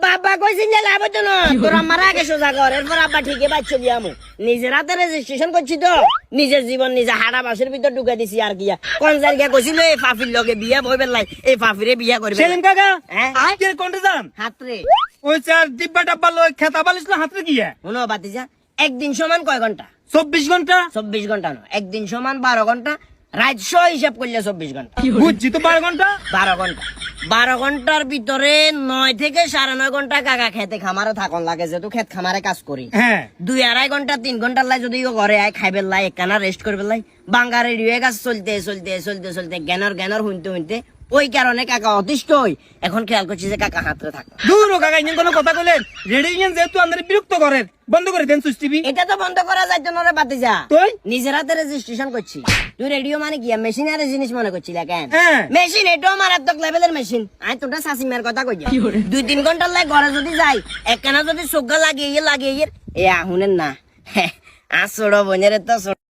বাবা কইছেন যে লাভ হতো না তোর আমার আগে সোজা কর এরপর আব্বা ঠিকই বাচ্চা দিয়ামু নিজের হাতে রেজিস্ট্রেশন করছি তো নিজের জীবন নিজে হাড়া বাসের ভিতর ঢুকে দিছি আর গিয়া কোন জায়গা কইছিল এই ফাফির লগে বিয়া বইবেন লাই এই ফাফিরে বিয়া করবে সেলিম কাকা হ্যাঁ কে কোনটা যান হাতরে ওই চার ডিব্বা ডাব্বা লই খেতা বালিশ না হাতে গিয়া শুনো বাতিজা একদিন সমান কয় ঘন্টা 24 ঘন্টা 24 ঘন্টা না একদিন সমান 12 ঘন্টা রাত হিসাব করলে 24 ঘন্টা বুঝছি তো 12 ঘন্টা 12 ঘন্টা 12 ঘন্টার ভিতরে 9 থেকে 9.5 ঘন্টা কাকা খেতে খামারে থাকন লাগে যেহেতু খেত খামারে কাজ করি হ্যাঁ 2-2.5 ঘন্টা 3 ঘন্টার লাই যদি ঘরে আয় খাইবে লাই একখানা রেস্ট করবে লাই বাঙ্গা রেডিও কাজ চলতে জ্ঞানর শুনতে ওই কারণে কাকা অতিষ্ঠ হই এখন খেয়াল করছি যে কাকা হাতরে থাক দূর ও কাকা ইঞ্জিন কোনো কথা কইলেন রেডি ইঞ্জিন যেহেতু আমাদের বিরক্ত করেন বন্ধ করে দেন সুইচ টিভি এটা তো বন্ধ করা যাইতো না রে বাতিজা তুই নিজের হাতে রেজিস্ট্রেশন করছি তুই রেডিও মানে কি মেশিনারি জিনিস মনে করছিস কেন হ্যাঁ। মেশিন এটাও মারাত্মক লেভেলের মেশিন আমি তোটা শাসিমার কথা কই 2-3 ঘন্টার লাই ঘরে যদি যাই একখানা যদি চোখা লাগিয়ে এ আহুনের না আসড় বোনের তো